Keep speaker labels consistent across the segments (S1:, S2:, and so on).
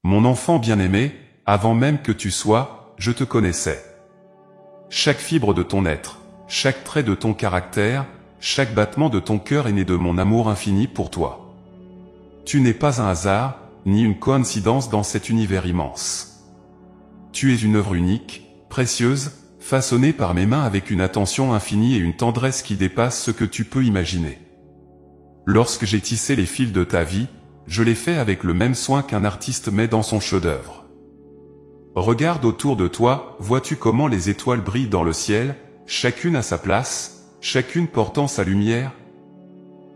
S1: Mon enfant bien-aimé, avant même que tu sois, je te connaissais. Chaque fibre de ton être, chaque trait de ton caractère, chaque battement de ton cœur est né de mon amour infini pour toi. Tu n'es pas un hasard, ni une coïncidence dans cet univers immense. Tu es une œuvre unique, précieuse, façonnée par mes mains avec une attention infinie et une tendresse qui dépasse ce que tu peux imaginer. Lorsque j'ai tissé les fils de ta vie, je l'ai fait avec le même soin qu'un artiste met dans son chef-d'œuvre. Regarde autour de toi, vois-tu comment les étoiles brillent dans le ciel, chacune à sa place, chacune portant sa lumière?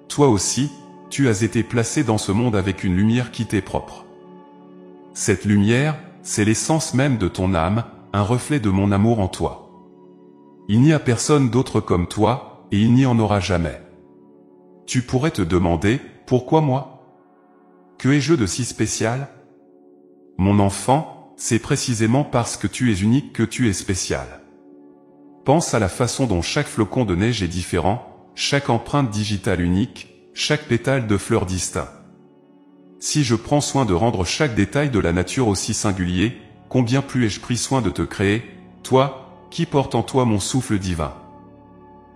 S1: Toi aussi, tu as été placé dans ce monde avec une lumière qui t'est propre. Cette lumière, c'est l'essence même de ton âme, un reflet de mon amour en toi. Il n'y a personne d'autre comme toi, et il n'y en aura jamais. Tu pourrais te demander, pourquoi moi? Que ai-je de si spécial? Mon enfant, c'est précisément parce que tu es unique que tu es spécial. Pense à la façon dont chaque flocon de neige est différent, chaque empreinte digitale unique, chaque pétale de fleurs distinct. Si je prends soin de rendre chaque détail de la nature aussi singulier, combien plus ai-je pris soin de te créer, toi, qui portes en toi mon souffle divin.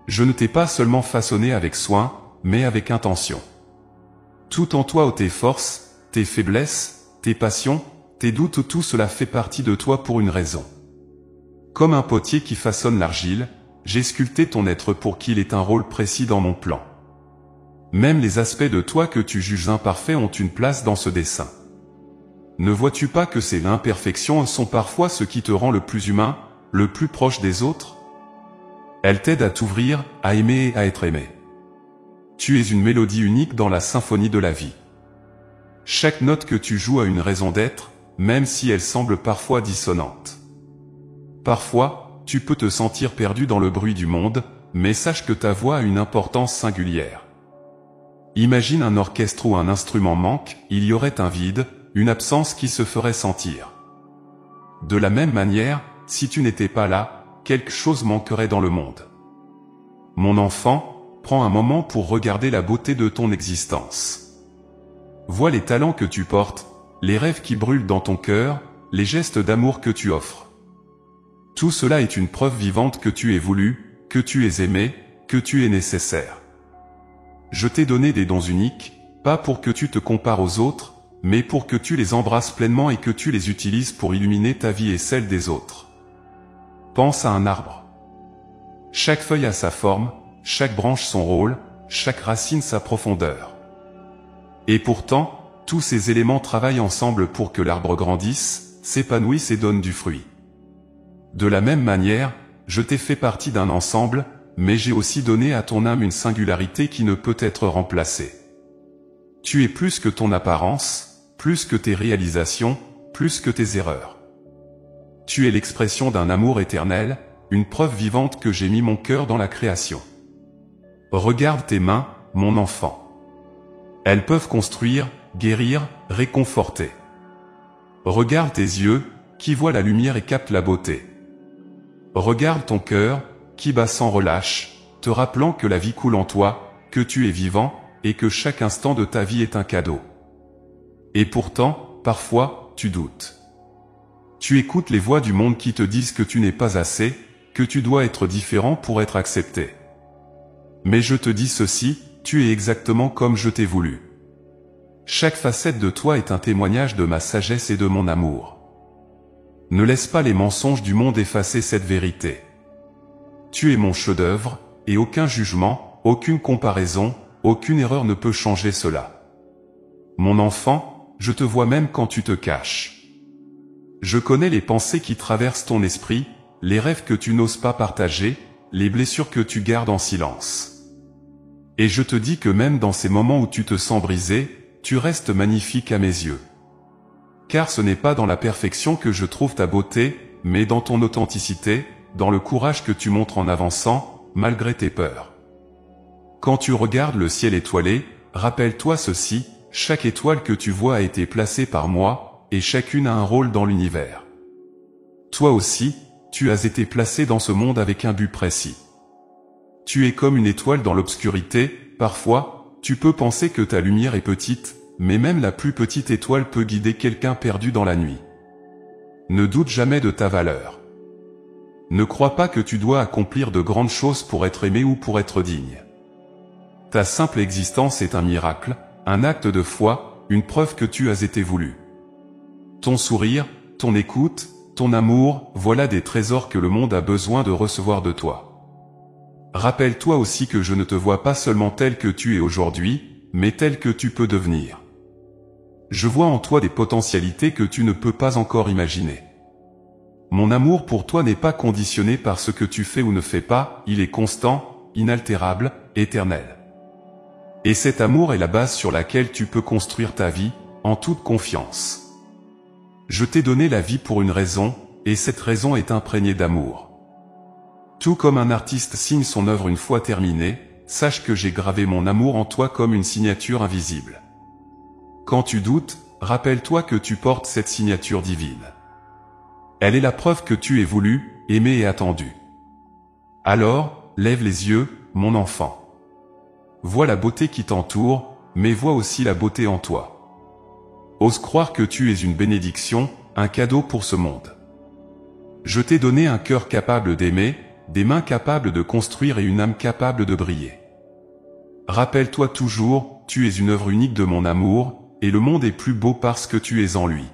S1: Je ne t'ai pas seulement façonné avec soin, mais avec intention. Tout en toi, tes forces, tes faiblesses, tes passions, tes doutes, tout cela fait partie de toi pour une raison. Comme un potier qui façonne l'argile, j'ai sculpté ton être pour qu'il ait un rôle précis dans mon plan. Même les aspects de toi que tu juges imparfaits ont une place dans ce dessin. Ne vois-tu pas que ces imperfections sont parfois ce qui te rend le plus humain, le plus proche des autres? Elles t'aident à t'ouvrir, à aimer et à être aimé. Tu es une mélodie unique dans la symphonie de la vie. Chaque note que tu joues a une raison d'être, même si elle semble parfois dissonante. Parfois, tu peux te sentir perdu dans le bruit du monde, mais sache que ta voix a une importance singulière. Imagine un orchestre où un instrument manque, il y aurait un vide, une absence qui se ferait sentir. De la même manière, si tu n'étais pas là, quelque chose manquerait dans le monde. Mon enfant, prends un moment pour regarder la beauté de ton existence. Vois les talents que tu portes, les rêves qui brûlent dans ton cœur, les gestes d'amour que tu offres. Tout cela est une preuve vivante que tu es voulu, que tu es aimé, que tu es nécessaire. Je t'ai donné des dons uniques, pas pour que tu te compares aux autres, mais pour que tu les embrasses pleinement et que tu les utilises pour illuminer ta vie et celle des autres. Pense à un arbre. Chaque feuille a sa forme, chaque branche son rôle, chaque racine sa profondeur. Et pourtant, tous ces éléments travaillent ensemble pour que l'arbre grandisse, s'épanouisse et donne du fruit. De la même manière, je t'ai fait partie d'un ensemble, mais j'ai aussi donné à ton âme une singularité qui ne peut être remplacée. Tu es plus que ton apparence, plus que tes réalisations, plus que tes erreurs. Tu es l'expression d'un amour éternel, une preuve vivante que j'ai mis mon cœur dans la création. Regarde tes mains, mon enfant. Elles peuvent construire, guérir, réconforter. Regarde tes yeux, qui voient la lumière et captent la beauté. Regarde ton cœur, qui bat sans relâche, te rappelant que la vie coule en toi, que tu es vivant, et que chaque instant de ta vie est un cadeau. Et pourtant, parfois, tu doutes. Tu écoutes les voix du monde qui te disent que tu n'es pas assez, que tu dois être différent pour être accepté. Mais je te dis ceci, tu es exactement comme je t'ai voulu. Chaque facette de toi est un témoignage de ma sagesse et de mon amour. Ne laisse pas les mensonges du monde effacer cette vérité. Tu es mon chef-d'œuvre, et aucun jugement, aucune comparaison, aucune erreur ne peut changer cela. Mon enfant, je te vois même quand tu te caches. Je connais les pensées qui traversent ton esprit, les rêves que tu n'oses pas partager, les blessures que tu gardes en silence. Et je te dis que même dans ces moments où tu te sens brisé, tu restes magnifique à mes yeux. Car ce n'est pas dans la perfection que je trouve ta beauté, mais dans ton authenticité, dans le courage que tu montres en avançant, malgré tes peurs. Quand tu regardes le ciel étoilé, rappelle-toi ceci, chaque étoile que tu vois a été placée par moi, et chacune a un rôle dans l'univers. Toi aussi, tu as été placé dans ce monde avec un but précis. Tu es comme une étoile dans l'obscurité, parfois, tu peux penser que ta lumière est petite, mais même la plus petite étoile peut guider quelqu'un perdu dans la nuit. Ne doute jamais de ta valeur. Ne crois pas que tu dois accomplir de grandes choses pour être aimé ou pour être digne. Ta simple existence est un miracle, un acte de foi, une preuve que tu as été voulu. Ton sourire, ton écoute, ton amour, voilà des trésors que le monde a besoin de recevoir de toi. Rappelle-toi aussi que je ne te vois pas seulement tel que tu es aujourd'hui, mais tel que tu peux devenir. Je vois en toi des potentialités que tu ne peux pas encore imaginer. Mon amour pour toi n'est pas conditionné par ce que tu fais ou ne fais pas, il est constant, inaltérable, éternel. Et cet amour est la base sur laquelle tu peux construire ta vie, en toute confiance. Je t'ai donné la vie pour une raison, et cette raison est imprégnée d'amour. Tout comme un artiste signe son œuvre une fois terminée, sache que j'ai gravé mon amour en toi comme une signature invisible. Quand tu doutes, rappelle-toi que tu portes cette signature divine. Elle est la preuve que tu es voulu, aimé et attendu. Alors, lève les yeux, mon enfant. Vois la beauté qui t'entoure, mais vois aussi la beauté en toi. Ose croire que tu es une bénédiction, un cadeau pour ce monde. Je t'ai donné un cœur capable d'aimer, des mains capables de construire et une âme capable de briller. Rappelle-toi toujours, tu es une œuvre unique de mon amour, et le monde est plus beau parce que tu es en lui.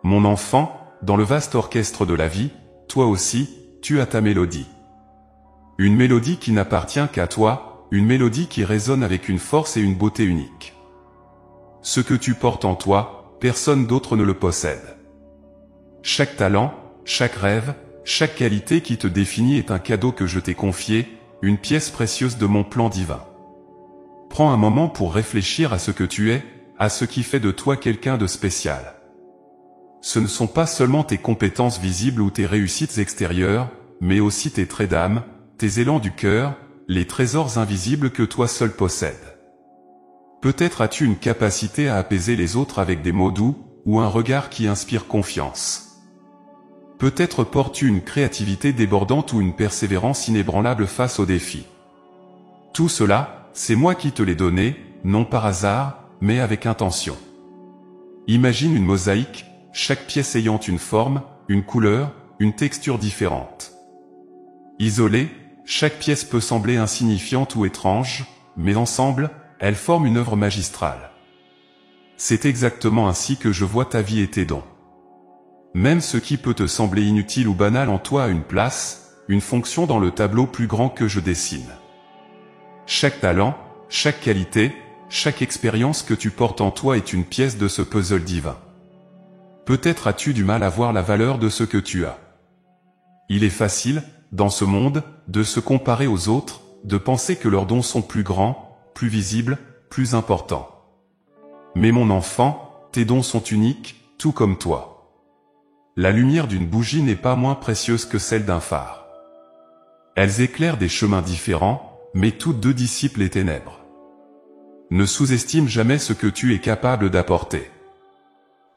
S1: Mon enfant, dans le vaste orchestre de la vie, toi aussi, tu as ta mélodie. Une mélodie qui n'appartient qu'à toi, une mélodie qui résonne avec une force et une beauté unique. Ce que tu portes en toi, personne d'autre ne le possède. Chaque talent, chaque rêve, chaque qualité qui te définit est un cadeau que je t'ai confié, une pièce précieuse de mon plan divin. Prends un moment pour réfléchir à ce que tu es, à ce qui fait de toi quelqu'un de spécial. Ce ne sont pas seulement tes compétences visibles ou tes réussites extérieures, mais aussi tes traits d'âme, tes élans du cœur, les trésors invisibles que toi seul possèdes. Peut-être as-tu une capacité à apaiser les autres avec des mots doux, ou un regard qui inspire confiance. Peut-être portes-tu une créativité débordante ou une persévérance inébranlable face aux défis. Tout cela, c'est moi qui te l'ai donné, non par hasard, mais avec intention. Imagine une mosaïque, chaque pièce ayant une forme, une couleur, une texture différente. Isolée, chaque pièce peut sembler insignifiante ou étrange, mais ensemble, elles forment une œuvre magistrale. C'est exactement ainsi que je vois ta vie et tes dons. Même ce qui peut te sembler inutile ou banal en toi a une place, une fonction dans le tableau plus grand que je dessine. Chaque talent, chaque qualité, chaque expérience que tu portes en toi est une pièce de ce puzzle divin. Peut-être as-tu du mal à voir la valeur de ce que tu as. Il est facile, dans ce monde, de se comparer aux autres, de penser que leurs dons sont plus grands, plus visibles, plus importants. Mais mon enfant, tes dons sont uniques, tout comme toi. La lumière d'une bougie n'est pas moins précieuse que celle d'un phare. Elles éclairent des chemins différents, mais toutes deux dissipent les ténèbres. Ne sous-estime jamais ce que tu es capable d'apporter.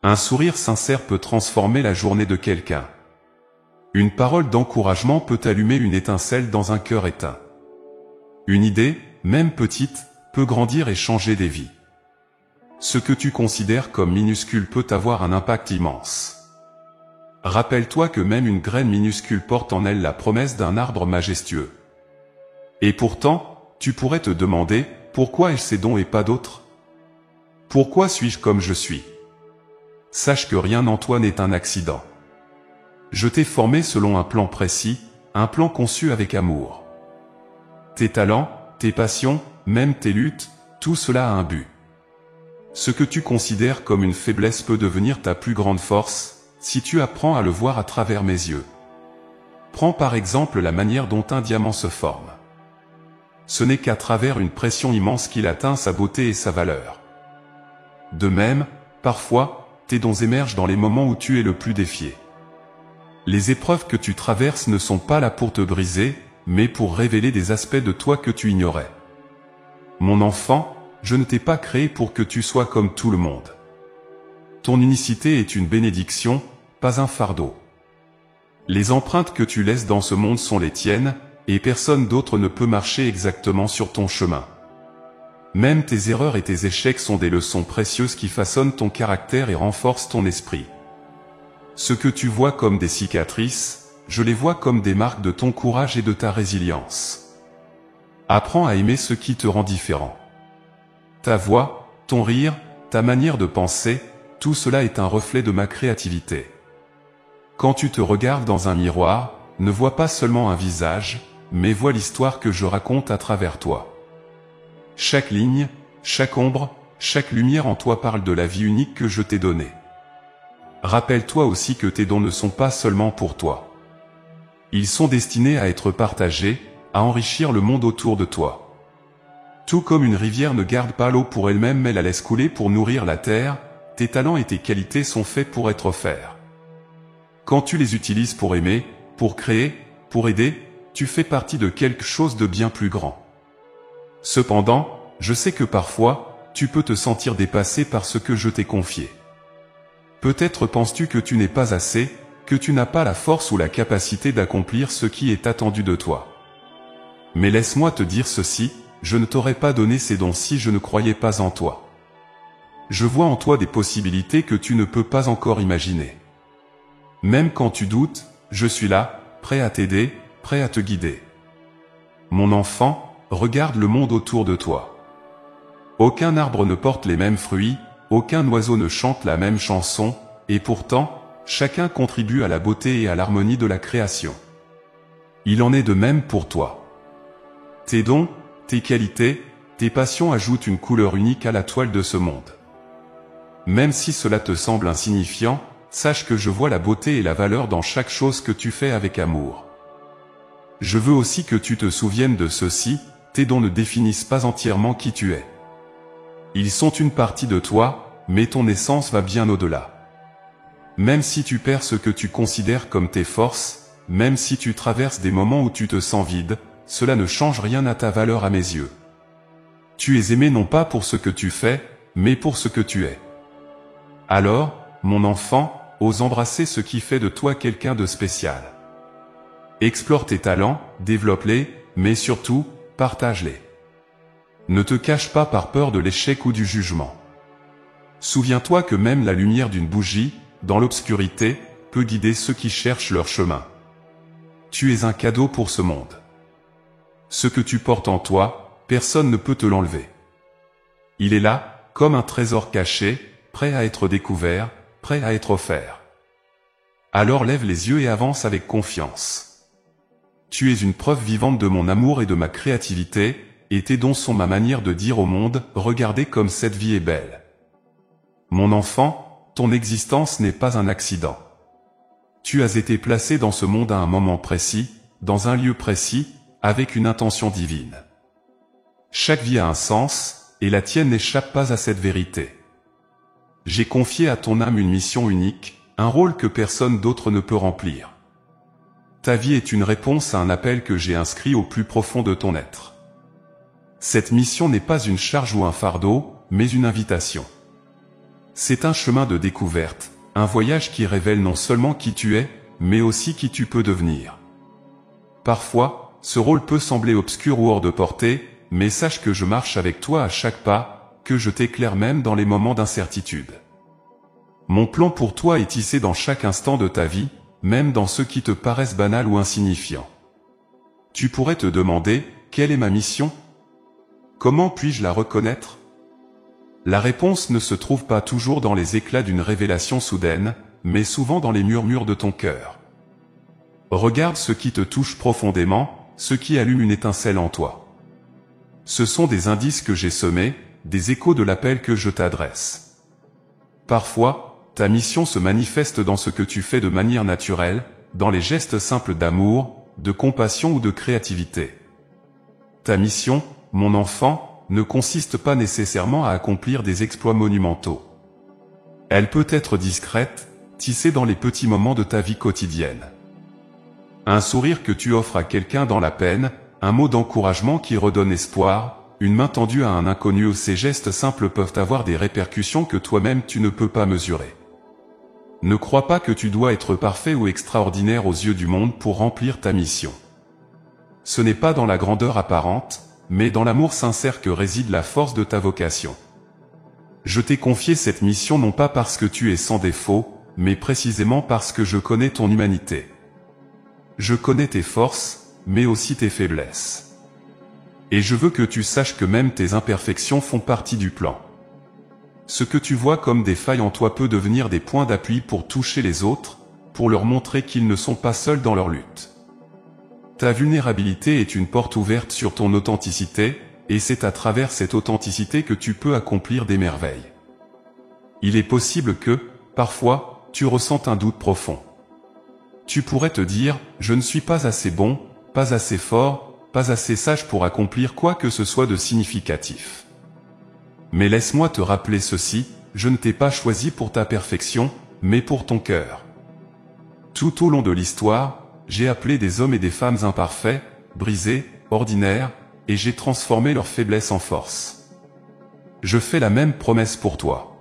S1: Un sourire sincère peut transformer la journée de quelqu'un. Une parole d'encouragement peut allumer une étincelle dans un cœur éteint. Une idée, même petite, peut grandir et changer des vies. Ce que tu considères comme minuscule peut avoir un impact immense. Rappelle-toi que même une graine minuscule porte en elle la promesse d'un arbre majestueux. Et pourtant, tu pourrais te demander, pourquoi ai-je ces dons et pas d'autres? Pourquoi suis-je comme je suis? Sache que rien en toi n'est un accident. Je t'ai formé selon un plan précis, un plan conçu avec amour. Tes talents, tes passions, même tes luttes, tout cela a un but. Ce que tu considères comme une faiblesse peut devenir ta plus grande force, si tu apprends à le voir à travers mes yeux. Prends par exemple la manière dont un diamant se forme. Ce n'est qu'à travers une pression immense qu'il atteint sa beauté et sa valeur. De même, parfois, tes dons émergent dans les moments où tu es le plus défié. Les épreuves que tu traverses ne sont pas là pour te briser, mais pour révéler des aspects de toi que tu ignorais. Mon enfant, je ne t'ai pas créé pour que tu sois comme tout le monde. Ton unicité est une bénédiction, pas un fardeau. Les empreintes que tu laisses dans ce monde sont les tiennes, et personne d'autre ne peut marcher exactement sur ton chemin. Même tes erreurs et tes échecs sont des leçons précieuses qui façonnent ton caractère et renforcent ton esprit. Ce que tu vois comme des cicatrices, je les vois comme des marques de ton courage et de ta résilience. Apprends à aimer ce qui te rend différent. Ta voix, ton rire, ta manière de penser, tout cela est un reflet de ma créativité. Quand tu te regardes dans un miroir, ne vois pas seulement un visage, mais vois l'histoire que je raconte à travers toi. Chaque ligne, chaque ombre, chaque lumière en toi parle de la vie unique que je t'ai donnée. Rappelle-toi aussi que tes dons ne sont pas seulement pour toi. Ils sont destinés à être partagés, à enrichir le monde autour de toi. Tout comme une rivière ne garde pas l'eau pour elle-même mais la laisse couler pour nourrir la terre, tes talents et tes qualités sont faits pour être offerts. Quand tu les utilises pour aimer, pour créer, pour aider, tu fais partie de quelque chose de bien plus grand. Cependant, je sais que parfois, tu peux te sentir dépassé par ce que je t'ai confié. Peut-être penses-tu que tu n'es pas assez, que tu n'as pas la force ou la capacité d'accomplir ce qui est attendu de toi. Mais laisse-moi te dire ceci, je ne t'aurais pas donné ces dons si je ne croyais pas en toi. Je vois en toi des possibilités que tu ne peux pas encore imaginer. Même quand tu doutes, je suis là, prêt à t'aider, prêt à te guider. Mon enfant, regarde le monde autour de toi. Aucun arbre ne porte les mêmes fruits, aucun oiseau ne chante la même chanson, et pourtant, chacun contribue à la beauté et à l'harmonie de la création. Il en est de même pour toi. Tes dons, tes qualités, tes passions ajoutent une couleur unique à la toile de ce monde. Même si cela te semble insignifiant, sache que je vois la beauté et la valeur dans chaque chose que tu fais avec amour. Je veux aussi que tu te souviennes de ceci, tes dons ne définissent pas entièrement qui tu es. Ils sont une partie de toi, mais ton essence va bien au-delà. Même si tu perds ce que tu considères comme tes forces, même si tu traverses des moments où tu te sens vide, cela ne change rien à ta valeur à mes yeux. Tu es aimé non pas pour ce que tu fais, mais pour ce que tu es. Alors, mon enfant, ose embrasser ce qui fait de toi quelqu'un de spécial. Explore tes talents, développe-les, mais surtout, partage-les. Ne te cache pas par peur de l'échec ou du jugement. Souviens-toi que même la lumière d'une bougie, dans l'obscurité, peut guider ceux qui cherchent leur chemin. Tu es un cadeau pour ce monde. Ce que tu portes en toi, personne ne peut te l'enlever. Il est là, comme un trésor caché, prêt à être découvert, prêt à être offert. Alors lève les yeux et avance avec confiance. Tu es une preuve vivante de mon amour et de ma créativité, et tes dons sont ma manière de dire au monde, regardez comme cette vie est belle. Mon enfant, ton existence n'est pas un accident. Tu as été placé dans ce monde à un moment précis, dans un lieu précis, avec une intention divine. Chaque vie a un sens, et la tienne n'échappe pas à cette vérité. J'ai confié à ton âme une mission unique, un rôle que personne d'autre ne peut remplir. Ta vie est une réponse à un appel que j'ai inscrit au plus profond de ton être. Cette mission n'est pas une charge ou un fardeau, mais une invitation. C'est un chemin de découverte, un voyage qui révèle non seulement qui tu es, mais aussi qui tu peux devenir. Parfois, ce rôle peut sembler obscur ou hors de portée, mais sache que je marche avec toi à chaque pas, que je t'éclaire même dans les moments d'incertitude. Mon plan pour toi est tissé dans chaque instant de ta vie, même dans ceux qui te paraissent banals ou insignifiants. Tu pourrais te demander, quelle est ma mission ? Comment puis-je la reconnaître ? La réponse ne se trouve pas toujours dans les éclats d'une révélation soudaine, mais souvent dans les murmures de ton cœur. Regarde ce qui te touche profondément, ce qui allume une étincelle en toi. Ce sont des indices que j'ai semés, des échos de l'appel que je t'adresse. Parfois, ta mission se manifeste dans ce que tu fais de manière naturelle, dans les gestes simples d'amour, de compassion ou de créativité. Ta mission, mon enfant, ne consiste pas nécessairement à accomplir des exploits monumentaux. Elle peut être discrète, tissée dans les petits moments de ta vie quotidienne. Un sourire que tu offres à quelqu'un dans la peine, un mot d'encouragement qui redonne espoir, une main tendue à un inconnu, ces gestes simples peuvent avoir des répercussions que toi-même tu ne peux pas mesurer. Ne crois pas que tu dois être parfait ou extraordinaire aux yeux du monde pour remplir ta mission. Ce n'est pas dans la grandeur apparente, mais dans l'amour sincère que réside la force de ta vocation. Je t'ai confié cette mission non pas parce que tu es sans défaut, mais précisément parce que je connais ton humanité. Je connais tes forces, mais aussi tes faiblesses. Et je veux que tu saches que même tes imperfections font partie du plan. Ce que tu vois comme des failles en toi peut devenir des points d'appui pour toucher les autres, pour leur montrer qu'ils ne sont pas seuls dans leur lutte. Ta vulnérabilité est une porte ouverte sur ton authenticité, et c'est à travers cette authenticité que tu peux accomplir des merveilles. Il est possible que, parfois, tu ressentes un doute profond. Tu pourrais te dire, je ne suis pas assez bon, pas assez fort, pas assez sage pour accomplir quoi que ce soit de significatif. Mais laisse-moi te rappeler ceci, je ne t'ai pas choisi pour ta perfection, mais pour ton cœur. Tout au long de l'histoire, j'ai appelé des hommes et des femmes imparfaits, brisés, ordinaires, et j'ai transformé leurs faiblesses en force. Je fais la même promesse pour toi.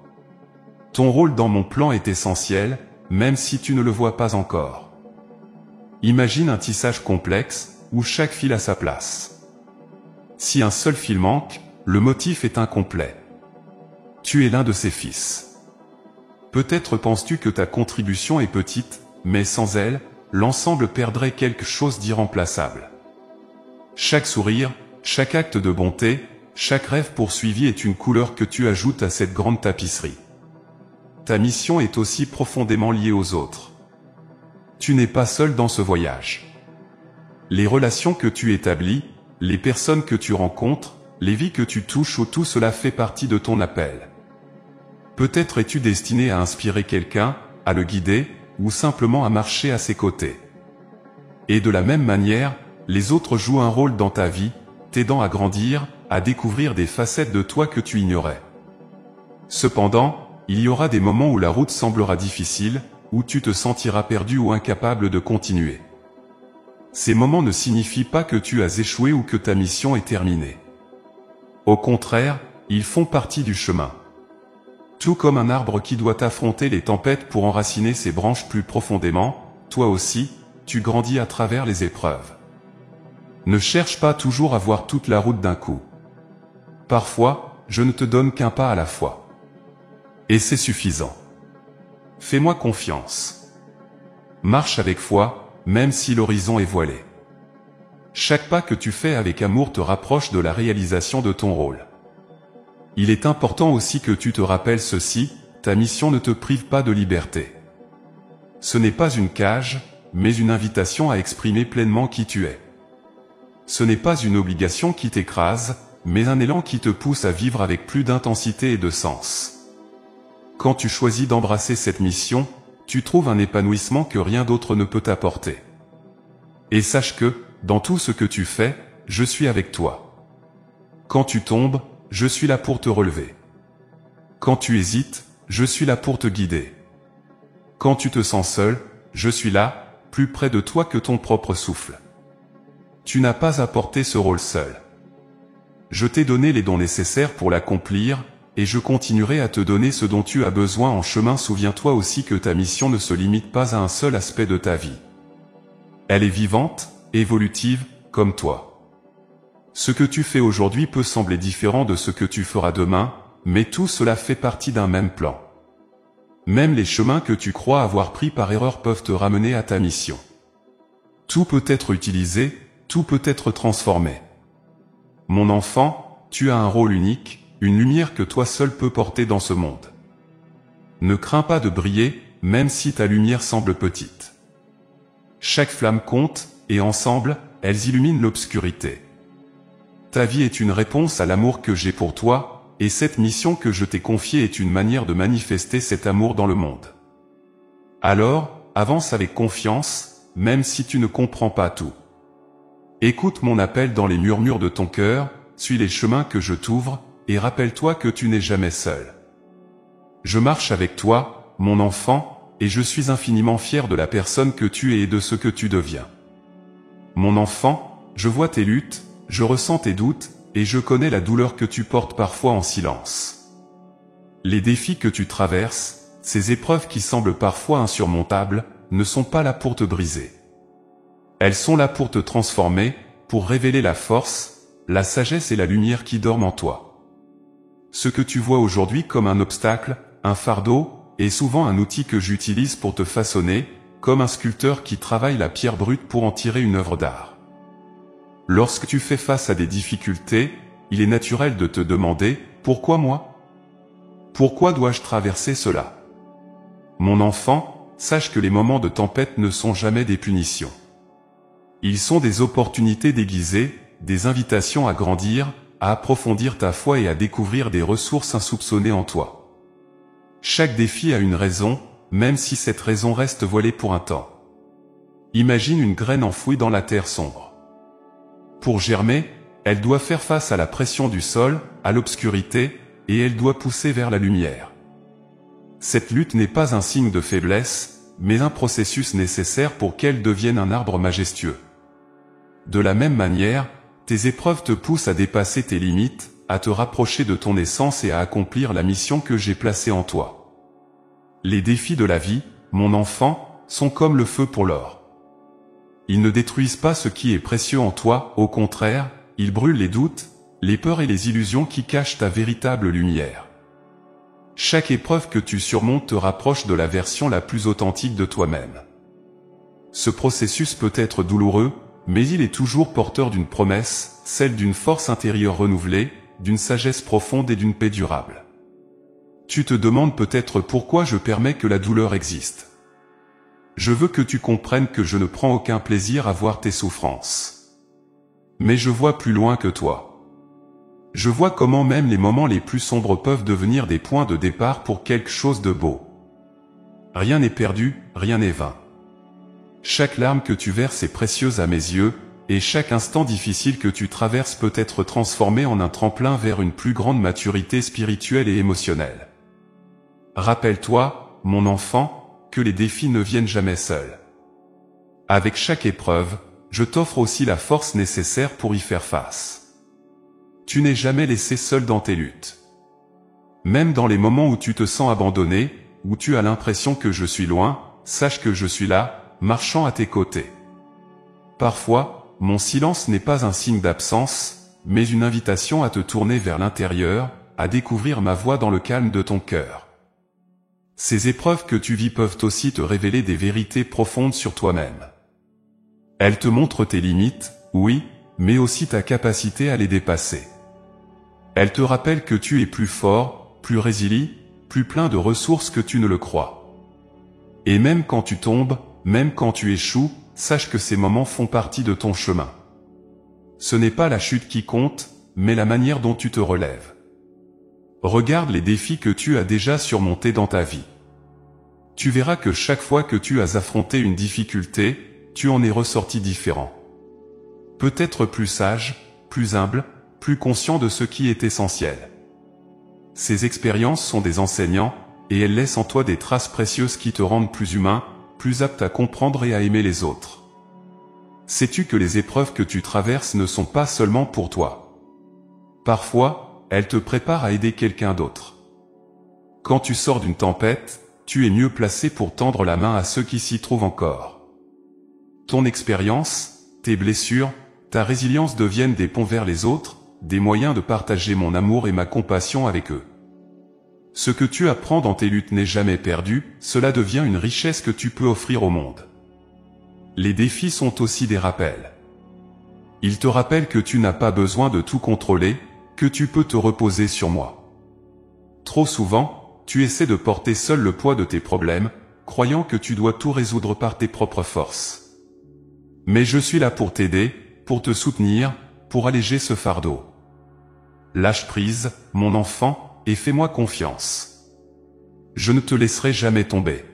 S1: Ton rôle dans mon plan est essentiel, même si tu ne le vois pas encore. Imagine un tissage complexe, où chaque fil a sa place. Si un seul fil manque, le motif est incomplet. Tu es l'un de ses fils. Peut-être penses-tu que ta contribution est petite, mais sans elle, l'ensemble perdrait quelque chose d'irremplaçable. Chaque sourire, chaque acte de bonté, chaque rêve poursuivi est une couleur que tu ajoutes à cette grande tapisserie. Ta mission est aussi profondément liée aux autres. Tu n'es pas seul dans ce voyage. Les relations que tu établis, les personnes que tu rencontres, les vies que tu touches, tout cela fait partie de ton appel. Peut-être es-tu destiné à inspirer quelqu'un, à le guider, ou simplement à marcher à ses côtés. Et de la même manière, les autres jouent un rôle dans ta vie, t'aidant à grandir, à découvrir des facettes de toi que tu ignorais. Cependant, il y aura des moments où la route semblera difficile, où tu te sentiras perdu ou incapable de continuer. Ces moments ne signifient pas que tu as échoué ou que ta mission est terminée. Au contraire, ils font partie du chemin. Tout comme un arbre qui doit affronter les tempêtes pour enraciner ses branches plus profondément, toi aussi, tu grandis à travers les épreuves. Ne cherche pas toujours à voir toute la route d'un coup. Parfois, je ne te donne qu'un pas à la fois. Et c'est suffisant. Fais-moi confiance. Marche avec foi, même si l'horizon est voilé. Chaque pas que tu fais avec amour te rapproche de la réalisation de ton rôle. Il est important aussi que tu te rappelles ceci, ta mission ne te prive pas de liberté. Ce n'est pas une cage, mais une invitation à exprimer pleinement qui tu es. Ce n'est pas une obligation qui t'écrase, mais un élan qui te pousse à vivre avec plus d'intensité et de sens. Quand tu choisis d'embrasser cette mission, tu trouves un épanouissement que rien d'autre ne peut t'apporter. Et sache que, dans tout ce que tu fais, je suis avec toi. Quand tu tombes, je suis là pour te relever. Quand tu hésites, je suis là pour te guider. Quand tu te sens seul, je suis là, plus près de toi que ton propre souffle. Tu n'as pas à porter ce rôle seul. Je t'ai donné les dons nécessaires pour l'accomplir, et je continuerai à te donner ce dont tu as besoin en chemin. Souviens-toi aussi que ta mission ne se limite pas à un seul aspect de ta vie. Elle est vivante, évolutive, comme toi. Ce que tu fais aujourd'hui peut sembler différent de ce que tu feras demain, mais tout cela fait partie d'un même plan. Même les chemins que tu crois avoir pris par erreur peuvent te ramener à ta mission. Tout peut être utilisé, tout peut être transformé. Mon enfant, tu as un rôle unique, une lumière que toi seul peux porter dans ce monde. Ne crains pas de briller, même si ta lumière semble petite. Chaque flamme compte, et ensemble, elles illuminent l'obscurité. Ta vie est une réponse à l'amour que j'ai pour toi, et cette mission que je t'ai confiée est une manière de manifester cet amour dans le monde. Alors, avance avec confiance, même si tu ne comprends pas tout. Écoute mon appel dans les murmures de ton cœur, suis les chemins que je t'ouvre, et rappelle-toi que tu n'es jamais seul. Je marche avec toi, mon enfant, et je suis infiniment fier de la personne que tu es et de ce que tu deviens. Mon enfant, je vois tes luttes, je ressens tes doutes, et je connais la douleur que tu portes parfois en silence. Les défis que tu traverses, ces épreuves qui semblent parfois insurmontables, ne sont pas là pour te briser. Elles sont là pour te transformer, pour révéler la force, la sagesse et la lumière qui dorment en toi. Ce que tu vois aujourd'hui comme un obstacle, un fardeau, est souvent un outil que j'utilise pour te façonner, comme un sculpteur qui travaille la pierre brute pour en tirer une œuvre d'art. Lorsque tu fais face à des difficultés, il est naturel de te demander « Pourquoi moi ? Pourquoi dois-je traverser cela ?» Mon enfant, sache que les moments de tempête ne sont jamais des punitions. Ils sont des opportunités déguisées, des invitations à grandir, à approfondir ta foi et à découvrir des ressources insoupçonnées en toi. Chaque défi a une raison, même si cette raison reste voilée pour un temps. Imagine une graine enfouie dans la terre sombre. Pour germer, elle doit faire face à la pression du sol, à l'obscurité, et elle doit pousser vers la lumière. Cette lutte n'est pas un signe de faiblesse, mais un processus nécessaire pour qu'elle devienne un arbre majestueux. De la même manière, tes épreuves te poussent à dépasser tes limites, à te rapprocher de ton essence et à accomplir la mission que j'ai placée en toi. Les défis de la vie, mon enfant, sont comme le feu pour l'or. Ils ne détruisent pas ce qui est précieux en toi, au contraire, ils brûlent les doutes, les peurs et les illusions qui cachent ta véritable lumière. Chaque épreuve que tu surmontes te rapproche de la version la plus authentique de toi-même. Ce processus peut être douloureux, mais il est toujours porteur d'une promesse, celle d'une force intérieure renouvelée, d'une sagesse profonde et d'une paix durable. Tu te demandes peut-être pourquoi je permets que la douleur existe. Je veux que tu comprennes que je ne prends aucun plaisir à voir tes souffrances. Mais je vois plus loin que toi. Je vois comment même les moments les plus sombres peuvent devenir des points de départ pour quelque chose de beau. Rien n'est perdu, rien n'est vain. Chaque larme que tu verses est précieuse à mes yeux, et chaque instant difficile que tu traverses peut être transformé en un tremplin vers une plus grande maturité spirituelle et émotionnelle. Rappelle-toi, mon enfant, que les défis ne viennent jamais seuls. Avec chaque épreuve, je t'offre aussi la force nécessaire pour y faire face. Tu n'es jamais laissé seul dans tes luttes. Même dans les moments où tu te sens abandonné, où tu as l'impression que je suis loin, sache que je suis là, marchant à tes côtés. Parfois, mon silence n'est pas un signe d'absence, mais une invitation à te tourner vers l'intérieur, à découvrir ma voix dans le calme de ton cœur. Ces épreuves que tu vis peuvent aussi te révéler des vérités profondes sur toi-même. Elles te montrent tes limites, oui, mais aussi ta capacité à les dépasser. Elles te rappellent que tu es plus fort, plus résilient, plus plein de ressources que tu ne le crois. Et même quand tu tombes, même quand tu échoues, sache que ces moments font partie de ton chemin. Ce n'est pas la chute qui compte, mais la manière dont tu te relèves. Regarde les défis que tu as déjà surmontés dans ta vie. Tu verras que chaque fois que tu as affronté une difficulté, tu en es ressorti différent. Peut-être plus sage, plus humble, plus conscient de ce qui est essentiel. Ces expériences sont des enseignants, et elles laissent en toi des traces précieuses qui te rendent plus humain, plus apte à comprendre et à aimer les autres. Sais-tu que les épreuves que tu traverses ne sont pas seulement pour toi? Parfois, elles te préparent à aider quelqu'un d'autre. Quand tu sors d'une tempête, tu es mieux placé pour tendre la main à ceux qui s'y trouvent encore. Ton expérience, tes blessures, ta résilience deviennent des ponts vers les autres, des moyens de partager mon amour et ma compassion avec eux. Ce que tu apprends dans tes luttes n'est jamais perdu, cela devient une richesse que tu peux offrir au monde. Les défis sont aussi des rappels. Ils te rappellent que tu n'as pas besoin de tout contrôler, que tu peux te reposer sur moi. Trop souvent, tu essaies de porter seul le poids de tes problèmes, croyant que tu dois tout résoudre par tes propres forces. Mais je suis là pour t'aider, pour te soutenir, pour alléger ce fardeau. Lâche prise, mon enfant, et fais-moi confiance. Je ne te laisserai jamais tomber.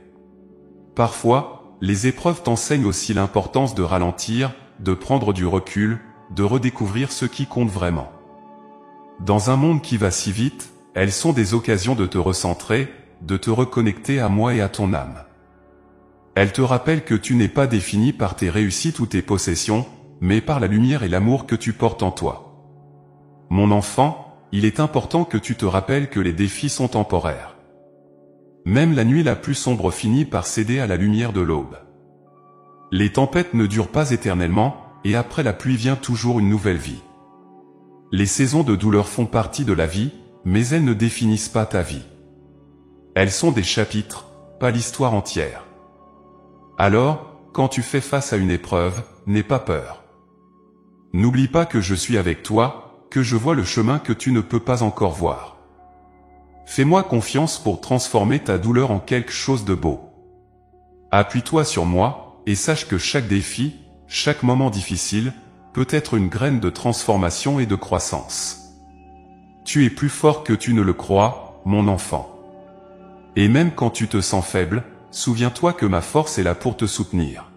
S1: Parfois, les épreuves t'enseignent aussi l'importance de ralentir, de prendre du recul, de redécouvrir ce qui compte vraiment. Dans un monde qui va si vite, elles sont des occasions de te recentrer, de te reconnecter à moi et à ton âme. Elles te rappellent que tu n'es pas défini par tes réussites ou tes possessions, mais par la lumière et l'amour que tu portes en toi. Mon enfant, il est important que tu te rappelles que les défis sont temporaires. Même la nuit la plus sombre finit par céder à la lumière de l'aube. Les tempêtes ne durent pas éternellement, et après la pluie vient toujours une nouvelle vie. Les saisons de douleur font partie de la vie, mais elles ne définissent pas ta vie. Elles sont des chapitres, pas l'histoire entière. Alors, quand tu fais face à une épreuve, n'aie pas peur. N'oublie pas que je suis avec toi, que je vois le chemin que tu ne peux pas encore voir. Fais-moi confiance pour transformer ta douleur en quelque chose de beau. Appuie-toi sur moi, et sache que chaque défi, chaque moment difficile, peut être une graine de transformation et de croissance. Tu es plus fort que tu ne le crois, mon enfant. Et même quand tu te sens faible, souviens-toi que ma force est là pour te soutenir.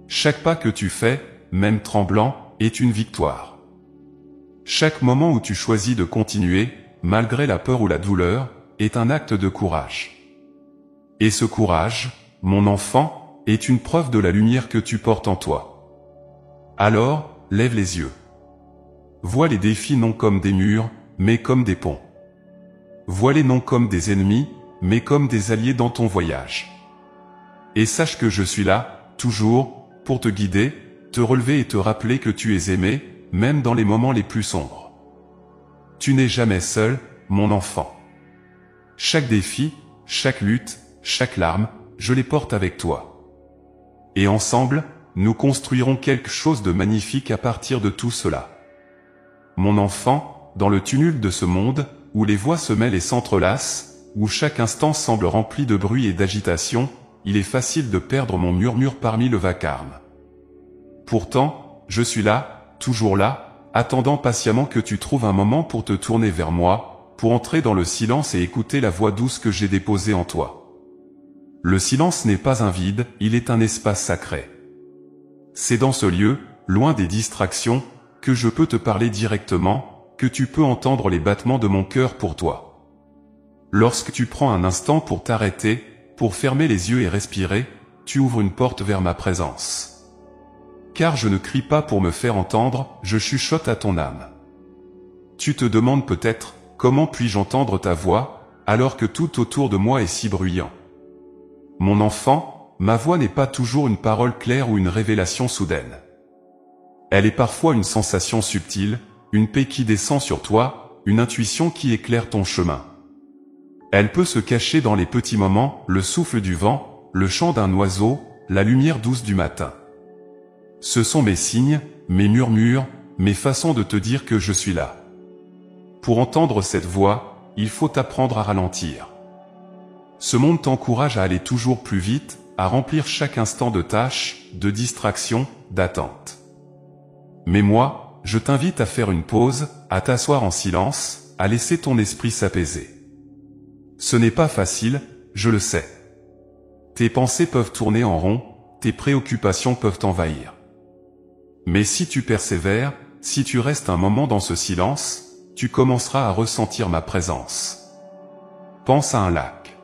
S1: Chaque pas que tu fais, même tremblant, est une victoire. Chaque moment où tu choisis de continuer, malgré la peur ou la douleur, est un acte de courage. Et ce courage, mon enfant, est une preuve de la lumière que tu portes en toi. Alors, lève les yeux. Vois les défis non comme des murs, mais comme des ponts. Vois-les non comme des ennemis, mais comme des alliés dans ton voyage. Et sache que je suis là, toujours, pour te guider, te relever et te rappeler que tu es aimé, même dans les moments les plus sombres. Tu n'es jamais seul, mon enfant. Chaque défi, chaque lutte, chaque larme, je les porte avec toi. Et ensemble, nous construirons quelque chose de magnifique à partir de tout cela. Mon enfant, dans le tumulte de ce monde, où les voix se mêlent et s'entrelacent, où chaque instant semble rempli de bruit et d'agitation, il est facile de perdre mon murmure parmi le vacarme. Pourtant, je suis là, toujours là, attendant patiemment que tu trouves un moment pour te tourner vers moi, pour entrer dans le silence et écouter la voix douce que j'ai déposée en toi. Le silence n'est pas un vide, il est un espace sacré. C'est dans ce lieu, loin des distractions, que je peux te parler directement, que tu peux entendre les battements de mon cœur pour toi. Lorsque tu prends un instant pour t'arrêter, pour fermer les yeux et respirer, tu ouvres une porte vers ma présence. Car je ne crie pas pour me faire entendre, je chuchote à ton âme. Tu te demandes peut-être, comment puis-je entendre ta voix, alors que tout autour de moi est si bruyant. Mon enfant, ma voix n'est pas toujours une parole claire ou une révélation soudaine. Elle est parfois une sensation subtile, une paix qui descend sur toi, une intuition qui éclaire ton chemin. Elle peut se cacher dans les petits moments, le souffle du vent, le chant d'un oiseau, la lumière douce du matin. Ce sont mes signes, mes murmures, mes façons de te dire que je suis là. Pour entendre cette voix, il faut apprendre à ralentir. Ce monde t'encourage à aller toujours plus vite, à remplir chaque instant de tâches, de distractions, d'attentes. Mais moi, je t'invite à faire une pause, à t'asseoir en silence, à laisser ton esprit s'apaiser. Ce n'est pas facile, je le sais. Tes pensées peuvent tourner en rond, tes préoccupations peuvent t'envahir. Mais si tu persévères, si tu restes un moment dans ce silence, tu commenceras à ressentir ma présence. Pense à un lac.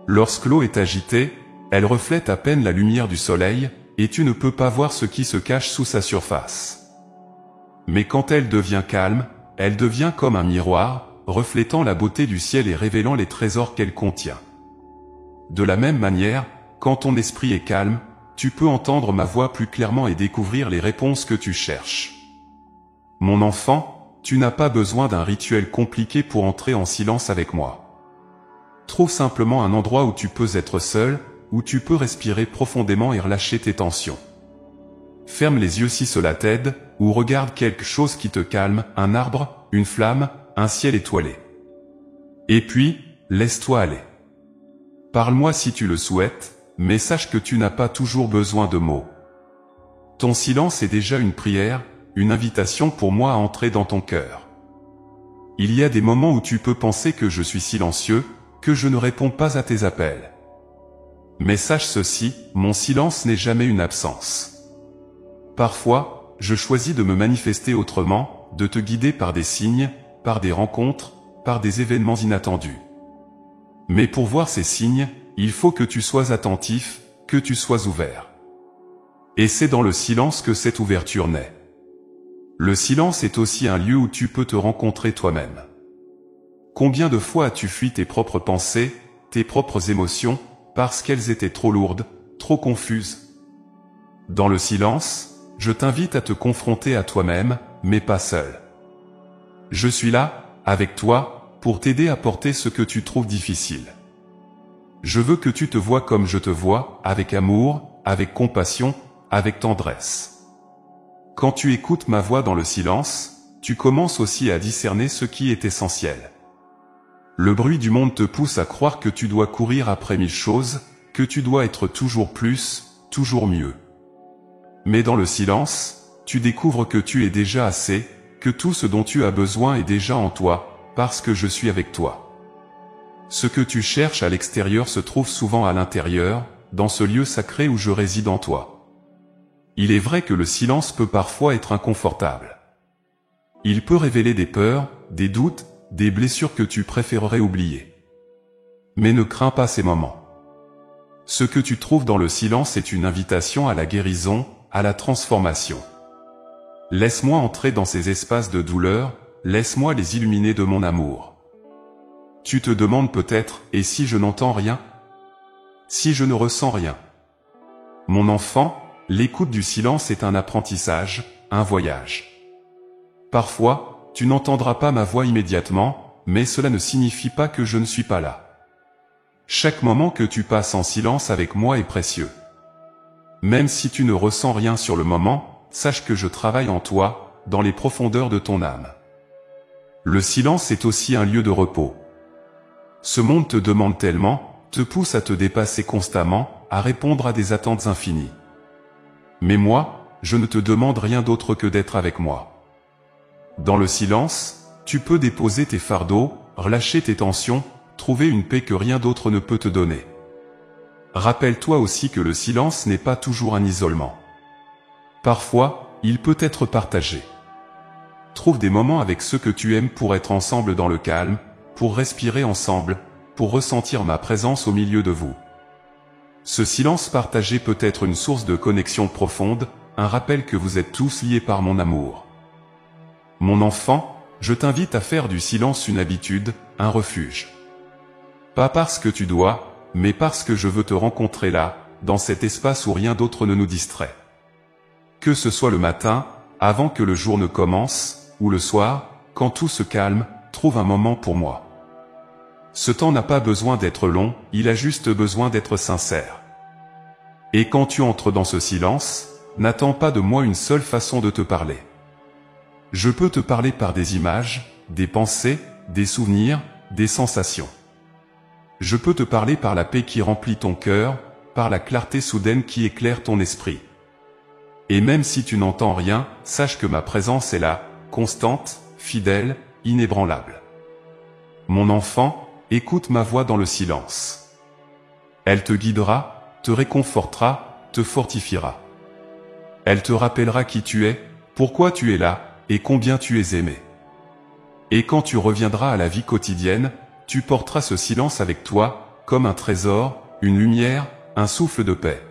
S1: Lorsque l'eau est agitée, elle reflète à peine la lumière du soleil, et tu ne peux pas voir ce qui se cache sous sa surface. Mais quand elle devient calme, elle devient comme un miroir, reflétant la beauté du ciel et révélant les trésors qu'elle contient. De la même manière, quand ton esprit est calme, tu peux entendre ma voix plus clairement et découvrir les réponses que tu cherches. Mon enfant, tu n'as pas besoin d'un rituel compliqué pour entrer en silence avec moi. Trouve simplement un endroit où tu peux être seul, où tu peux respirer profondément et relâcher tes tensions. Ferme les yeux si cela t'aide, ou regarde quelque chose qui te calme, un arbre, une flamme, un ciel étoilé. Et puis, laisse-toi aller. Parle-moi si tu le souhaites, mais sache que tu n'as pas toujours besoin de mots. Ton silence est déjà une prière, une invitation pour moi à entrer dans ton cœur. Il y a des moments où tu peux penser que je suis silencieux, que je ne réponds pas à tes appels. Mais sache ceci, mon silence n'est jamais une absence. Parfois, je choisis de me manifester autrement, de te guider par des signes, par des rencontres, par des événements inattendus. Mais pour voir ces signes, il faut que tu sois attentif, que tu sois ouvert. Et c'est dans le silence que cette ouverture naît. Le silence est aussi un lieu où tu peux te rencontrer toi-même. Combien de fois as-tu fui tes propres pensées, tes propres émotions, parce qu'elles étaient trop lourdes, trop confuses? Dans le silence, je t'invite à te confronter à toi-même, mais pas seul. Je suis là, avec toi, pour t'aider à porter ce que tu trouves difficile. Je veux que tu te vois comme je te vois, avec amour, avec compassion, avec tendresse. Quand tu écoutes ma voix dans le silence, tu commences aussi à discerner ce qui est essentiel. Le bruit du monde te pousse à croire que tu dois courir après 1000 choses, que tu dois être toujours plus, toujours mieux. Mais dans le silence, tu découvres que tu es déjà assez, que tout ce dont tu as besoin est déjà en toi, parce que je suis avec toi. Ce que tu cherches à l'extérieur se trouve souvent à l'intérieur, dans ce lieu sacré où je réside en toi. Il est vrai que le silence peut parfois être inconfortable. Il peut révéler des peurs, des doutes, des blessures que tu préférerais oublier. Mais ne crains pas ces moments. Ce que tu trouves dans le silence est une invitation à la guérison, à la transformation. Laisse-moi entrer dans ces espaces de douleur, laisse-moi les illuminer de mon amour. Tu te demandes peut-être, et si je n'entends rien? Si je ne ressens rien? Mon enfant, l'écoute du silence est un apprentissage, un voyage. Parfois, tu n'entendras pas ma voix immédiatement, mais cela ne signifie pas que je ne suis pas là. Chaque moment que tu passes en silence avec moi est précieux. Même si tu ne ressens rien sur le moment, sache que je travaille en toi, dans les profondeurs de ton âme. Le silence est aussi un lieu de repos. Ce monde te demande tellement, te pousse à te dépasser constamment, à répondre à des attentes infinies. Mais moi, je ne te demande rien d'autre que d'être avec moi. Dans le silence, tu peux déposer tes fardeaux, relâcher tes tensions, trouver une paix que rien d'autre ne peut te donner. Rappelle-toi aussi que le silence n'est pas toujours un isolement. Parfois, il peut être partagé. Trouve des moments avec ceux que tu aimes pour être ensemble dans le calme, pour respirer ensemble, pour ressentir ma présence au milieu de vous. Ce silence partagé peut être une source de connexion profonde, un rappel que vous êtes tous liés par mon amour. Mon enfant, je t'invite à faire du silence une habitude, un refuge. Pas parce que tu dois, mais parce que je veux te rencontrer là, dans cet espace où rien d'autre ne nous distrait. Que ce soit le matin, avant que le jour ne commence, ou le soir, quand tout se calme, trouve un moment pour moi. Ce temps n'a pas besoin d'être long, il a juste besoin d'être sincère. Et quand tu entres dans ce silence, n'attends pas de moi une seule façon de te parler. Je peux te parler par des images, des pensées, des souvenirs, des sensations. Je peux te parler par la paix qui remplit ton cœur, par la clarté soudaine qui éclaire ton esprit. Et même si tu n'entends rien, sache que ma présence est là, constante, fidèle, inébranlable. Mon enfant, écoute ma voix dans le silence. Elle te guidera, te réconfortera, te fortifiera. Elle te rappellera qui tu es, pourquoi tu es là, et combien tu es aimé. Et quand tu reviendras à la vie quotidienne, tu porteras ce silence avec toi, comme un trésor, une lumière, un souffle de paix.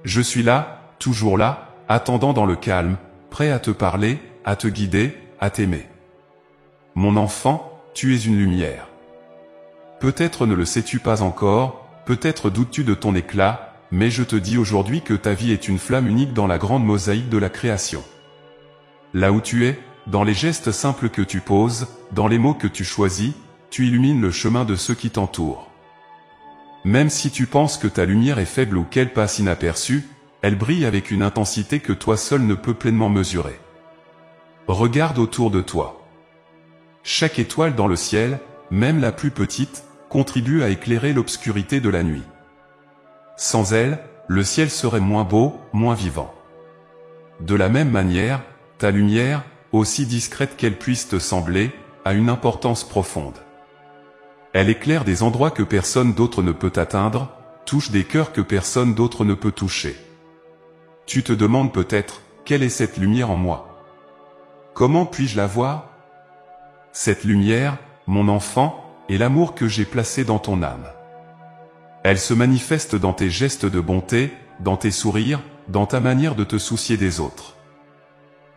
S1: Je suis là, toujours là, attendant dans le calme, prêt à te parler, à te guider, à t'aimer. Mon enfant, tu es une lumière. Peut-être ne le sais-tu pas encore, peut-être doutes-tu de ton éclat, mais je te dis aujourd'hui que ta vie est une flamme unique dans la grande mosaïque de la création. Là où tu es, dans les gestes simples que tu poses, dans les mots que tu choisis, tu illumines le chemin de ceux qui t'entourent. Même si tu penses que ta lumière est faible ou qu'elle passe inaperçue, elle brille avec une intensité que toi seul ne peux pleinement mesurer. Regarde autour de toi. Chaque étoile dans le ciel, même la plus petite, contribue à éclairer l'obscurité de la nuit. Sans elle, le ciel serait moins beau, moins vivant. De la même manière, ta lumière, aussi discrète qu'elle puisse te sembler, a une importance profonde. Elle éclaire des endroits que personne d'autre ne peut atteindre, touche des cœurs que personne d'autre ne peut toucher. Tu te demandes peut-être, quelle est cette lumière en moi? Comment puis-je la voir? Cette lumière, mon enfant, est l'amour que j'ai placé dans ton âme. Elle se manifeste dans tes gestes de bonté, dans tes sourires, dans ta manière de te soucier des autres.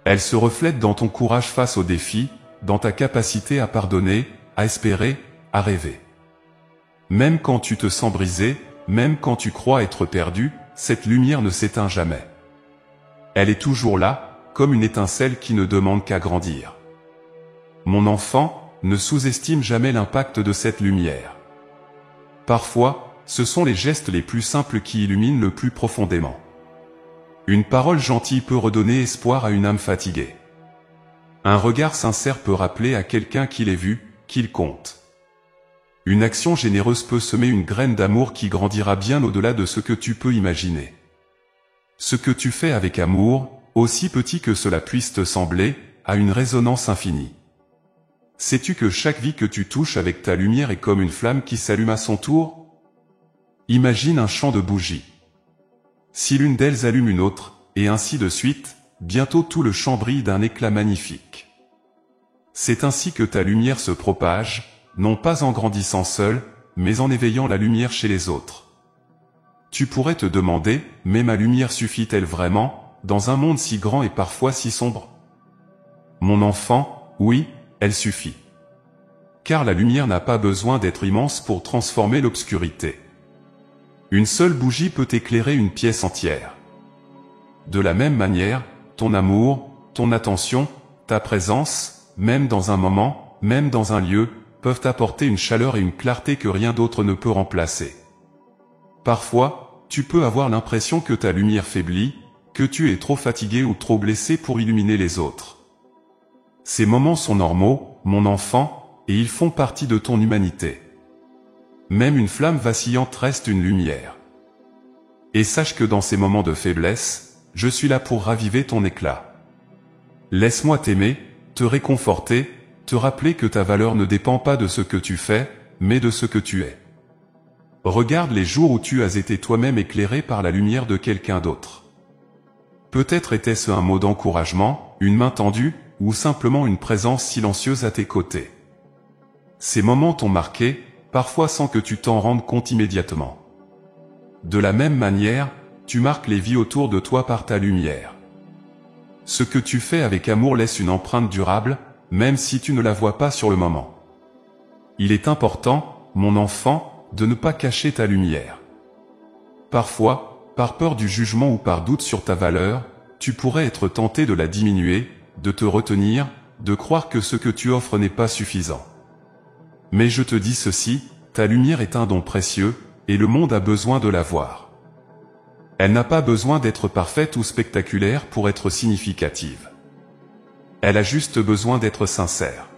S1: Elle se reflète dans ton courage face aux défis, dans ta capacité à pardonner, à espérer, à rêver. Même quand tu te sens brisé, même quand tu crois être perdu, cette lumière ne s'éteint jamais. Elle est toujours là, comme une étincelle qui ne demande qu'à grandir. Mon enfant, ne sous-estime jamais l'impact de cette lumière. Parfois, ce sont les gestes les plus simples qui illuminent le plus profondément. Une parole gentille peut redonner espoir à une âme fatiguée. Un regard sincère peut rappeler à quelqu'un qu'il est vu, qu'il compte. Une action généreuse peut semer une graine d'amour qui grandira bien au-delà de ce que tu peux imaginer. Ce que tu fais avec amour, aussi petit que cela puisse te sembler, a une résonance infinie. Sais-tu que chaque vie que tu touches avec ta lumière est comme une flamme qui s'allume à son tour? Imagine un champ de bougies. Si l'une d'elles allume une autre, et ainsi de suite, bientôt tout le champ brille d'un éclat magnifique. C'est ainsi que ta lumière se propage, non pas en grandissant seule, mais en éveillant la lumière chez les autres. Tu pourrais te demander, mais ma lumière suffit-elle vraiment, dans un monde si grand et parfois si sombre? Mon enfant, oui, elle suffit. Car la lumière n'a pas besoin d'être immense pour transformer l'obscurité. Une seule bougie peut éclairer une pièce entière. De la même manière, ton amour, ton attention, ta présence, même dans un moment, même dans un lieu, peuvent apporter une chaleur et une clarté que rien d'autre ne peut remplacer. Parfois, tu peux avoir l'impression que ta lumière faiblit, que tu es trop fatigué ou trop blessé pour illuminer les autres. Ces moments sont normaux, mon enfant, et ils font partie de ton humanité. Même une flamme vacillante reste une lumière. Et sache que dans ces moments de faiblesse, je suis là pour raviver ton éclat. Laisse-moi t'aimer, te réconforter, te rappeler que ta valeur ne dépend pas de ce que tu fais, mais de ce que tu es. Regarde les jours où tu as été toi-même éclairé par la lumière de quelqu'un d'autre. Peut-être était-ce un mot d'encouragement, une main tendue, ou simplement une présence silencieuse à tes côtés. Ces moments t'ont marqué, parfois sans que tu t'en rendes compte immédiatement. De la même manière, tu marques les vies autour de toi par ta lumière. Ce que tu fais avec amour laisse une empreinte durable, même si tu ne la vois pas sur le moment. Il est important, mon enfant, de ne pas cacher ta lumière. Parfois, par peur du jugement ou par doute sur ta valeur, tu pourrais être tenté de la diminuer, de te retenir, de croire que ce que tu offres n'est pas suffisant. Mais je te dis ceci, ta lumière est un don précieux, et le monde a besoin de la voir. Elle n'a pas besoin d'être parfaite ou spectaculaire pour être significative. Elle a juste besoin d'être sincère.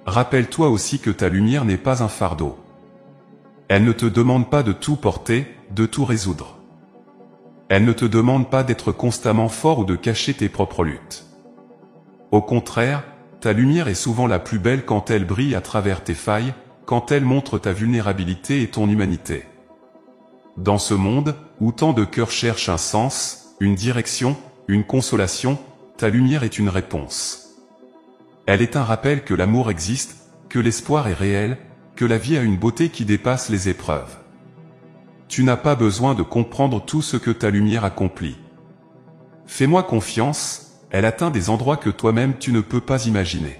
S1: Rappelle-toi aussi que ta lumière n'est pas un fardeau. Elle ne te demande pas de tout porter, de tout résoudre. Elle ne te demande pas d'être constamment fort ou de cacher tes propres luttes. Au contraire, ta lumière est souvent la plus belle quand elle brille à travers tes failles, quand elle montre ta vulnérabilité et ton humanité. Dans ce monde, où tant de cœurs cherchent un sens, une direction, une consolation, ta lumière est une réponse. Elle est un rappel que l'amour existe, que l'espoir est réel, que la vie a une beauté qui dépasse les épreuves. Tu n'as pas besoin de comprendre tout ce que ta lumière accomplit. Fais-moi confiance, elle atteint des endroits que toi-même tu ne peux pas imaginer.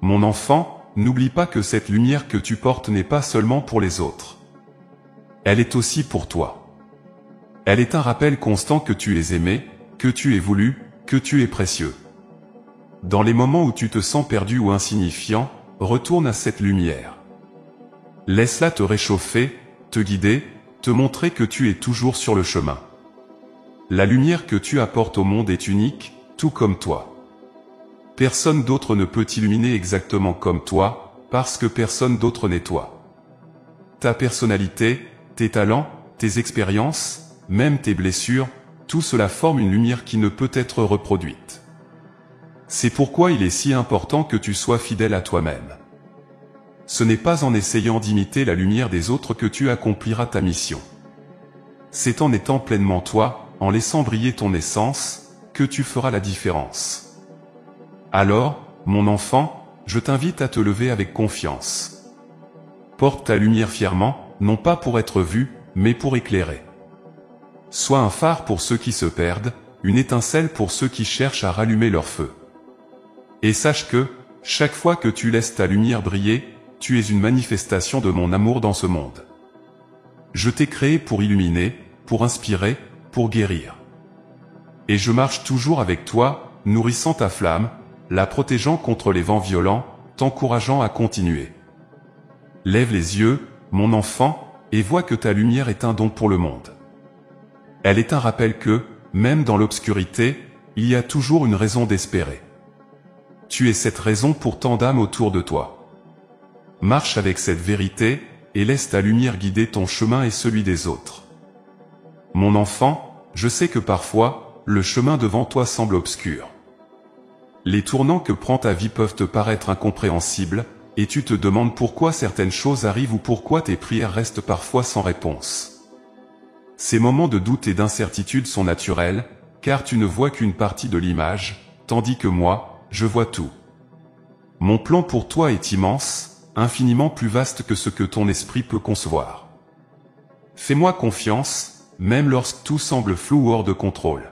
S1: Mon enfant, n'oublie pas que cette lumière que tu portes n'est pas seulement pour les autres. Elle est aussi pour toi. Elle est un rappel constant que tu es aimé, que tu es voulu, que tu es précieux. Dans les moments où tu te sens perdu ou insignifiant, retourne à cette lumière. Laisse-la te réchauffer, te guider, te montrer que tu es toujours sur le chemin. La lumière que tu apportes au monde est unique, tout comme toi. Personne d'autre ne peut t'illuminer exactement comme toi, parce que personne d'autre n'est toi. Ta personnalité, tes talents, tes expériences, même tes blessures, tout cela forme une lumière qui ne peut être reproduite. C'est pourquoi il est si important que tu sois fidèle à toi-même. Ce n'est pas en essayant d'imiter la lumière des autres que tu accompliras ta mission. C'est en étant pleinement toi, en laissant briller ton essence, que tu feras la différence. Alors, mon enfant, je t'invite à te lever avec confiance. Porte ta lumière fièrement, non pas pour être vu, mais pour éclairer. Sois un phare pour ceux qui se perdent, une étincelle pour ceux qui cherchent à rallumer leur feu. Et sache que, chaque fois que tu laisses ta lumière briller, tu es une manifestation de mon amour dans ce monde. Je t'ai créé pour illuminer, pour inspirer, pour guérir. Et je marche toujours avec toi, nourrissant ta flamme, la protégeant contre les vents violents, t'encourageant à continuer. Lève les yeux, mon enfant, et vois que ta lumière est un don pour le monde. Elle est un rappel que, même dans l'obscurité, il y a toujours une raison d'espérer. Tu es cette raison pour tant d'âmes autour de toi. Marche avec cette vérité, et laisse ta lumière guider ton chemin et celui des autres. Mon enfant, je sais que parfois, le chemin devant toi semble obscur. Les tournants que prend ta vie peuvent te paraître incompréhensibles, et tu te demandes pourquoi certaines choses arrivent ou pourquoi tes prières restent parfois sans réponse. Ces moments de doute et d'incertitude sont naturels, car tu ne vois qu'une partie de l'image, tandis que moi, je vois tout. Mon plan pour toi est immense, infiniment plus vaste que ce que ton esprit peut concevoir. Fais-moi confiance, même lorsque tout semble flou ou hors de contrôle.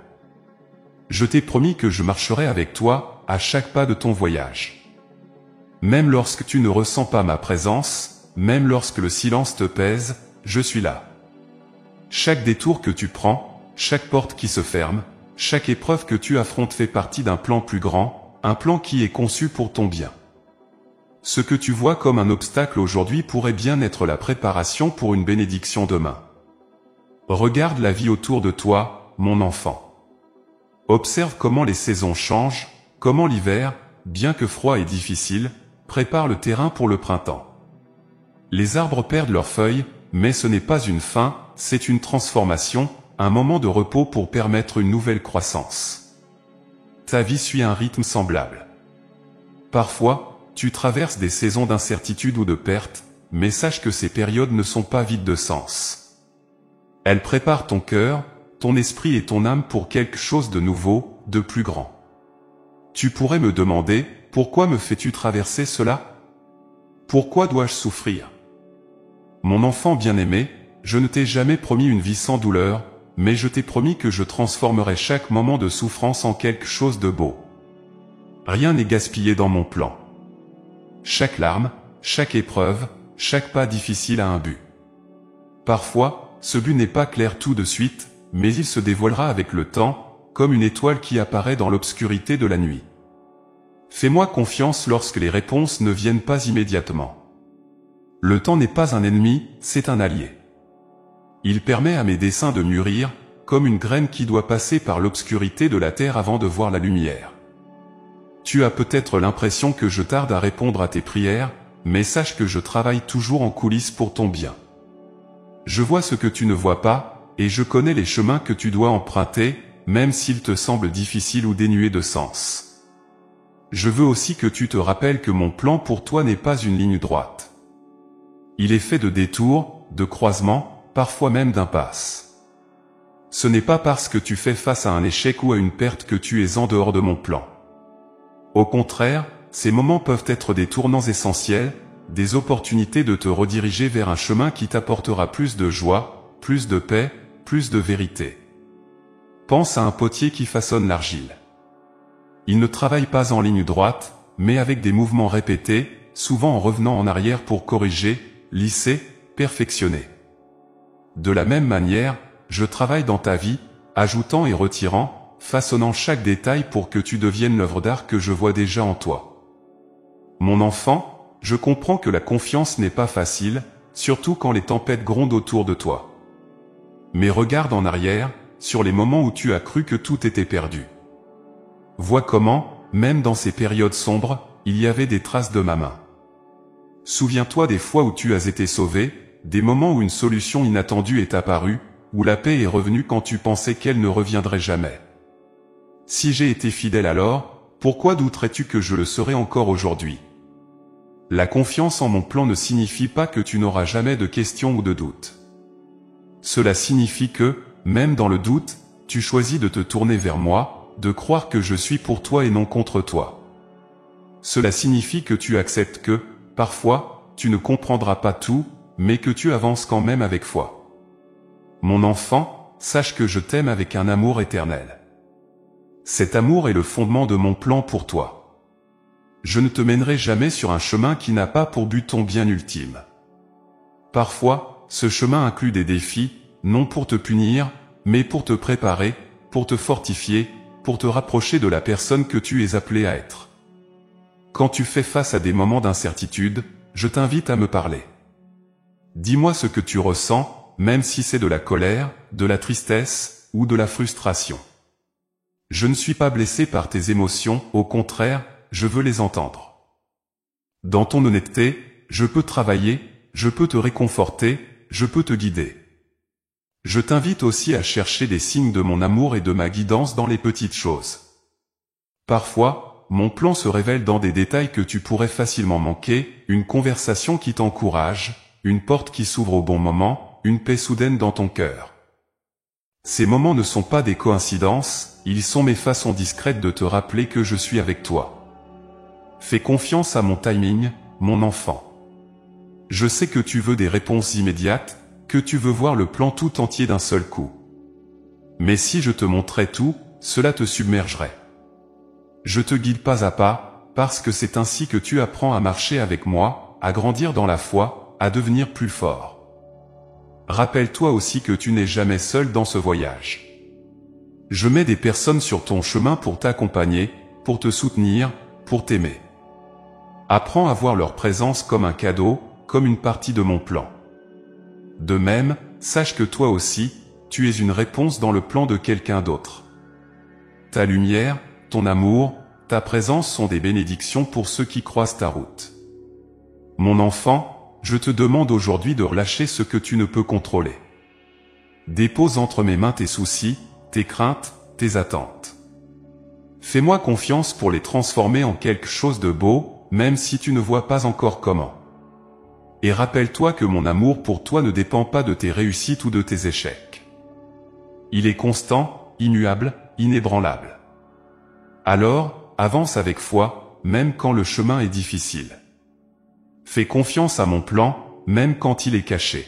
S1: Je t'ai promis que je marcherai avec toi, à chaque pas de ton voyage. Même lorsque tu ne ressens pas ma présence, même lorsque le silence te pèse, je suis là. Chaque détour que tu prends, chaque porte qui se ferme, chaque épreuve que tu affrontes fait partie d'un plan plus grand, un plan qui est conçu pour ton bien. Ce que tu vois comme un obstacle aujourd'hui pourrait bien être la préparation pour une bénédiction demain. Regarde la vie autour de toi, mon enfant. Observe comment les saisons changent, comment l'hiver, bien que froid et difficile, prépare le terrain pour le printemps. Les arbres perdent leurs feuilles, mais ce n'est pas une fin, c'est une transformation, un moment de repos pour permettre une nouvelle croissance. Ta vie suit un rythme semblable. Parfois, tu traverses des saisons d'incertitude ou de perte, mais sache que ces périodes ne sont pas vides de sens. Elles préparent ton cœur, ton esprit et ton âme pour quelque chose de nouveau, de plus grand. Tu pourrais me demander, pourquoi me fais-tu traverser cela? Pourquoi dois-je souffrir? Mon enfant bien-aimé, je ne t'ai jamais promis une vie sans douleur, mais je t'ai promis que je transformerai chaque moment de souffrance en quelque chose de beau. Rien n'est gaspillé dans mon plan. Chaque larme, chaque épreuve, chaque pas difficile a un but. Parfois, ce but n'est pas clair tout de suite, mais il se dévoilera avec le temps, comme une étoile qui apparaît dans l'obscurité de la nuit. Fais-moi confiance lorsque les réponses ne viennent pas immédiatement. Le temps n'est pas un ennemi, c'est un allié. Il permet à mes desseins de mûrir, comme une graine qui doit passer par l'obscurité de la terre avant de voir la lumière. Tu as peut-être l'impression que je tarde à répondre à tes prières, mais sache que je travaille toujours en coulisses pour ton bien. Je vois ce que tu ne vois pas, et je connais les chemins que tu dois emprunter, même s'ils te semblent difficiles ou dénués de sens. Je veux aussi que tu te rappelles que mon plan pour toi n'est pas une ligne droite. Il est fait de détours, de croisements, parfois même d'impasses. Ce n'est pas parce que tu fais face à un échec ou à une perte que tu es en dehors de mon plan. Au contraire, ces moments peuvent être des tournants essentiels, des opportunités de te rediriger vers un chemin qui t'apportera plus de joie, plus de paix, plus de vérité. Pense à un potier qui façonne l'argile. Il ne travaille pas en ligne droite, mais avec des mouvements répétés, souvent en revenant en arrière pour corriger, lisser, perfectionner. De la même manière, je travaille dans ta vie, ajoutant et retirant, façonnant chaque détail pour que tu deviennes l'œuvre d'art que je vois déjà en toi. Mon enfant, je comprends que la confiance n'est pas facile, surtout quand les tempêtes grondent autour de toi. Mais regarde en arrière, sur les moments où tu as cru que tout était perdu. Vois comment, même dans ces périodes sombres, il y avait des traces de ma main. Souviens-toi des fois où tu as été sauvé, des moments où une solution inattendue est apparue, où la paix est revenue quand tu pensais qu'elle ne reviendrait jamais. Si j'ai été fidèle alors, pourquoi douterais-tu que je le serai encore aujourd'hui? La confiance en mon plan ne signifie pas que tu n'auras jamais de questions ou de doutes. Cela signifie que, même dans le doute, tu choisis de te tourner vers moi, de croire que je suis pour toi et non contre toi. Cela signifie que tu acceptes que, parfois, tu ne comprendras pas tout, mais que tu avances quand même avec foi. Mon enfant, sache que je t'aime avec un amour éternel. Cet amour est le fondement de mon plan pour toi. Je ne te mènerai jamais sur un chemin qui n'a pas pour but ton bien ultime. Parfois, ce chemin inclut des défis, non pour te punir, mais pour te préparer, pour te fortifier, pour te rapprocher de la personne que tu es appelé à être. quand tu fais face à des moments d'incertitude, je t'invite à me parler. Dis-moi ce que tu ressens, même si c'est de la colère, de la tristesse ou de la frustration. Je ne suis pas blessé par tes émotions, au contraire, je veux les entendre. Dans ton honnêteté, je peux travailler, je peux te réconforter, je peux te guider. Je t'invite aussi à chercher des signes de mon amour et de ma guidance dans les petites choses. Parfois, mon plan se révèle dans des détails que tu pourrais facilement manquer, une conversation qui t'encourage, une porte qui s'ouvre au bon moment, une paix soudaine dans ton cœur. Ces moments ne sont pas des coïncidences, ils sont mes façons discrètes de te rappeler que je suis avec toi. Fais confiance à mon timing, mon enfant. Je sais que tu veux des réponses immédiates, que tu veux voir le plan tout entier d'un seul coup. Mais si je te montrais tout, cela te submergerait. Je te guide pas à pas, parce que c'est ainsi que tu apprends à marcher avec moi, à grandir dans la foi, à devenir plus fort. Rappelle-toi aussi que tu n'es jamais seul dans ce voyage. Je mets des personnes sur ton chemin pour t'accompagner, pour te soutenir, pour t'aimer. Apprends à voir leur présence comme un cadeau, comme une partie de mon plan. De même, sache que toi aussi, tu es une réponse dans le plan de quelqu'un d'autre. Ta lumière, ton amour, ta présence sont des bénédictions pour ceux qui croisent ta route. Mon enfant, je te demande aujourd'hui de relâcher ce que tu ne peux contrôler. Dépose entre mes mains tes soucis, tes craintes, tes attentes. Fais-moi confiance pour les transformer en quelque chose de beau, même si tu ne vois pas encore comment. Et rappelle-toi que mon amour pour toi ne dépend pas de tes réussites ou de tes échecs. Il est constant, immuable, inébranlable. Alors, avance avec foi, même quand le chemin est difficile. Fais confiance à mon plan, même quand il est caché.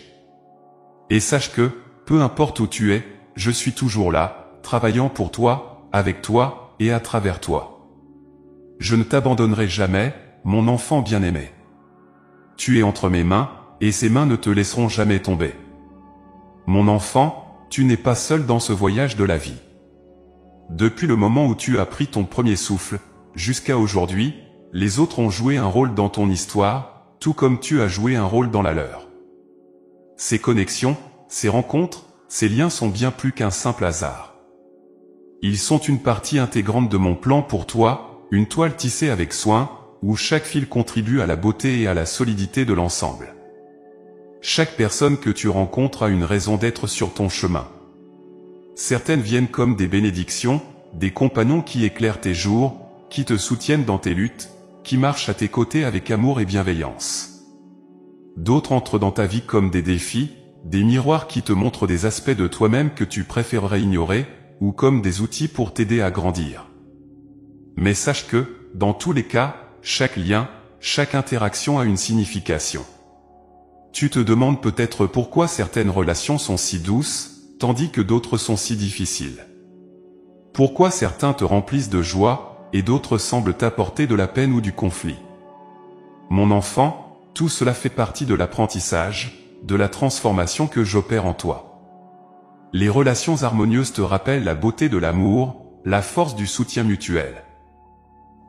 S1: Et sache que, peu importe où tu es, je suis toujours là, travaillant pour toi, avec toi, et à travers toi. Je ne t'abandonnerai jamais, mon enfant bien-aimé. Tu es entre mes mains, et ces mains ne te laisseront jamais tomber. Mon enfant, tu n'es pas seul dans ce voyage de la vie. Depuis le moment où tu as pris ton premier souffle, jusqu'à aujourd'hui, les autres ont joué un rôle dans ton histoire, tout comme tu as joué un rôle dans la leur. Ces connexions, ces rencontres, ces liens sont bien plus qu'un simple hasard. Ils sont une partie intégrante de mon plan pour toi, une toile tissée avec soin, où chaque fil contribue à la beauté et à la solidité de l'ensemble. Chaque personne que tu rencontres a une raison d'être sur ton chemin. Certaines viennent comme des bénédictions, des compagnons qui éclairent tes jours, qui te soutiennent dans tes luttes, qui marchent à tes côtés avec amour et bienveillance. D'autres entrent dans ta vie comme des défis, des miroirs qui te montrent des aspects de toi-même que tu préférerais ignorer, ou comme des outils pour t'aider à grandir. Mais sache que, dans tous les cas, chaque lien, chaque interaction a une signification. Tu te demandes peut-être pourquoi certaines relations sont si douces, tandis que d'autres sont si difficiles. Pourquoi certains te remplissent de joie, et d'autres semblent t'apporter de la peine ou du conflit. Mon enfant, tout cela fait partie de l'apprentissage, de la transformation que j'opère en toi. Les relations harmonieuses te rappellent la beauté de l'amour, la force du soutien mutuel.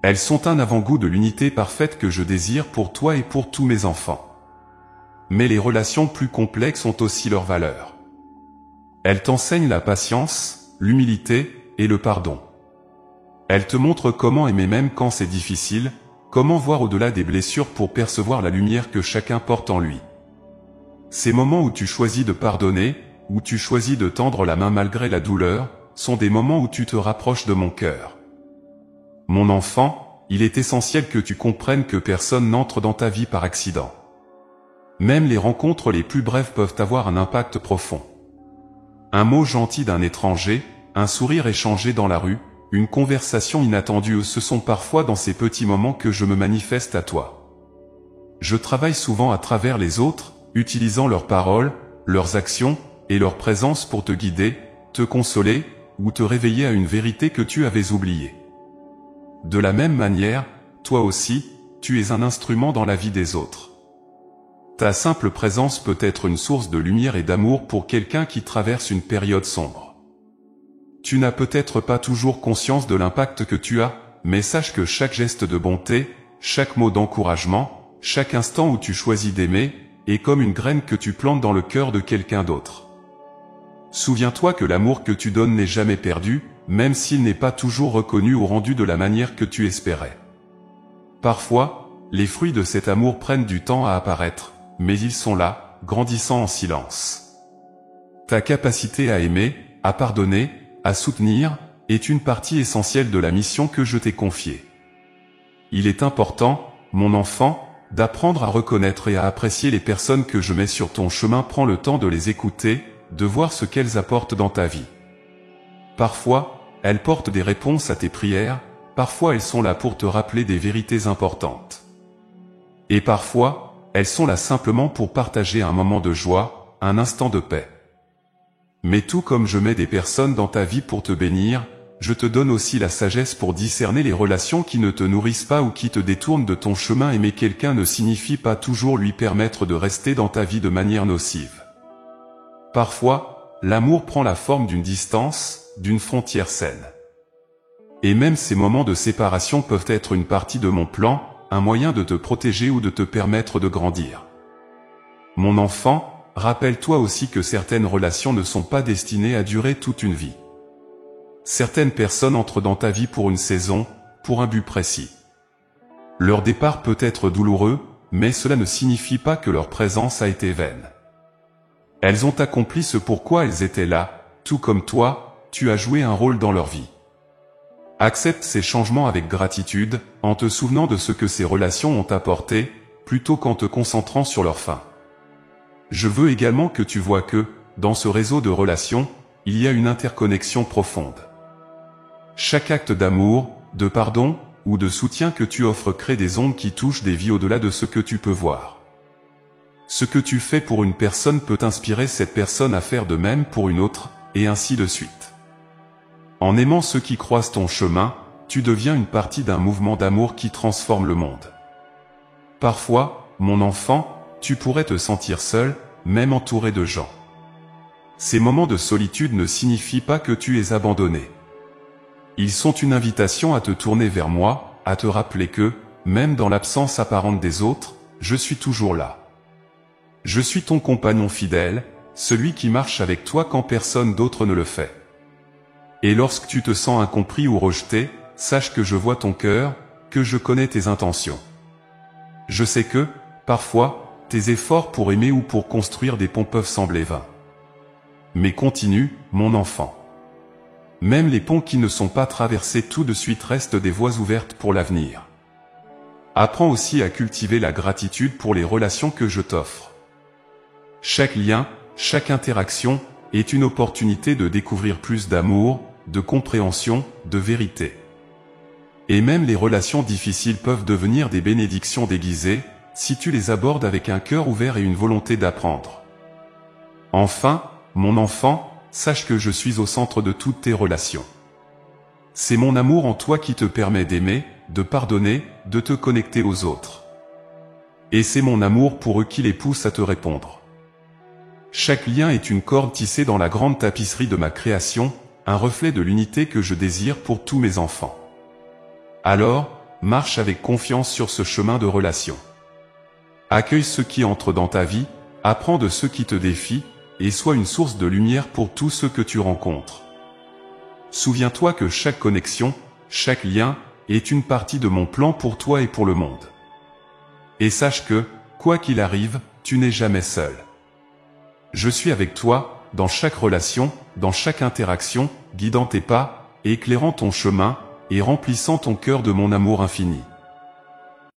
S1: Elles sont un avant-goût de l'unité parfaite que je désire pour toi et pour tous mes enfants. Mais les relations plus complexes ont aussi leur valeur. Elles t'enseignent la patience, l'humilité et le pardon. Elles te montrent comment aimer même quand c'est difficile, comment voir au-delà des blessures pour percevoir la lumière que chacun porte en lui. Ces moments où tu choisis de pardonner, où tu choisis de tendre la main malgré la douleur, sont des moments où tu te rapproches de mon cœur. Mon enfant, il est essentiel que tu comprennes que personne n'entre dans ta vie par accident. Même les rencontres les plus brèves peuvent avoir un impact profond. Un mot gentil d'un étranger, un sourire échangé dans la rue, une conversation inattendue, ce sont parfois dans ces petits moments que je me manifeste à toi. Je travaille souvent à travers les autres, utilisant leurs paroles, leurs actions et leur présence pour te guider, te consoler ou te réveiller à une vérité que tu avais oubliée. De la même manière, toi aussi, tu es un instrument dans la vie des autres. Ta simple présence peut être une source de lumière et d'amour pour quelqu'un qui traverse une période sombre. Tu n'as peut-être pas toujours conscience de l'impact que tu as, mais sache que chaque geste de bonté, chaque mot d'encouragement, chaque instant où tu choisis d'aimer, est comme une graine que tu plantes dans le cœur de quelqu'un d'autre. Souviens-toi que l'amour que tu donnes n'est jamais perdu, même s'il n'est pas toujours reconnu ou rendu de la manière que tu espérais. Parfois, les fruits de cet amour prennent du temps à apparaître, mais ils sont là, grandissant en silence. Ta capacité à aimer, à pardonner, à soutenir, est une partie essentielle de la mission que je t'ai confiée. Il est important, mon enfant, d'apprendre à reconnaître et à apprécier les personnes que je mets sur ton chemin. Prends le temps de les écouter, de voir ce qu'elles apportent dans ta vie. Parfois, elles portent des réponses à tes prières, parfois elles sont là pour te rappeler des vérités importantes. Et parfois, elles sont là simplement pour partager un moment de joie, un instant de paix. Mais tout comme je mets des personnes dans ta vie pour te bénir, je te donne aussi la sagesse pour discerner les relations qui ne te nourrissent pas ou qui te détournent de ton chemin. Aimer quelqu'un ne signifie pas toujours lui permettre de rester dans ta vie de manière nocive. Parfois, l'amour prend la forme d'une distance, d'une frontière saine. Et même ces moments de séparation peuvent être une partie de mon plan, un moyen de te protéger ou de te permettre de grandir. Mon enfant, rappelle-toi aussi que certaines relations ne sont pas destinées à durer toute une vie. Certaines personnes entrent dans ta vie pour une saison, pour un but précis. Leur départ peut être douloureux, mais cela ne signifie pas que leur présence a été vaine. Elles ont accompli ce pourquoi elles étaient là, tout comme toi, tu as joué un rôle dans leur vie. Accepte ces changements avec gratitude, en te souvenant de ce que ces relations ont apporté, plutôt qu'en te concentrant sur leur fin. Je veux également que tu vois que, dans ce réseau de relations, il y a une interconnexion profonde. Chaque acte d'amour, de pardon, ou de soutien que tu offres crée des ondes qui touchent des vies au-delà de ce que tu peux voir. Ce que tu fais pour une personne peut inspirer cette personne à faire de même pour une autre, et ainsi de suite. En aimant ceux qui croisent ton chemin, tu deviens une partie d'un mouvement d'amour qui transforme le monde. Parfois, mon enfant, tu pourrais te sentir seul, même entouré de gens. Ces moments de solitude ne signifient pas que tu es abandonné. Ils sont une invitation à te tourner vers moi, à te rappeler que, même dans l'absence apparente des autres, je suis toujours là. Je suis ton compagnon fidèle, celui qui marche avec toi quand personne d'autre ne le fait. Et lorsque tu te sens incompris ou rejeté, sache que je vois ton cœur, que je connais tes intentions. Je sais que, parfois, tes efforts pour aimer ou pour construire des ponts peuvent sembler vains. Mais continue, mon enfant. Même les ponts qui ne sont pas traversés tout de suite restent des voies ouvertes pour l'avenir. Apprends aussi à cultiver la gratitude pour les relations que je t'offre. Chaque lien, chaque interaction, est une opportunité de découvrir plus d'amour, de compréhension, de vérité. Et même les relations difficiles peuvent devenir des bénédictions déguisées, si tu les abordes avec un cœur ouvert et une volonté d'apprendre. Enfin, mon enfant, sache que je suis au centre de toutes tes relations. C'est mon amour en toi qui te permet d'aimer, de pardonner, de te connecter aux autres. Et c'est mon amour pour eux qui les pousse à te répondre. Chaque lien est une corde tissée dans la grande tapisserie de ma création, un reflet de l'unité que je désire pour tous mes enfants. Alors, marche avec confiance sur ce chemin de relation. Accueille ceux qui entrent dans ta vie, apprends de ceux qui te défient, et sois une source de lumière pour tous ceux que tu rencontres. Souviens-toi que chaque connexion, chaque lien, est une partie de mon plan pour toi et pour le monde. Et sache que, quoi qu'il arrive, tu n'es jamais seul. Je suis avec toi, dans chaque relation, dans chaque interaction, guidant tes pas, éclairant ton chemin, et remplissant ton cœur de mon amour infini.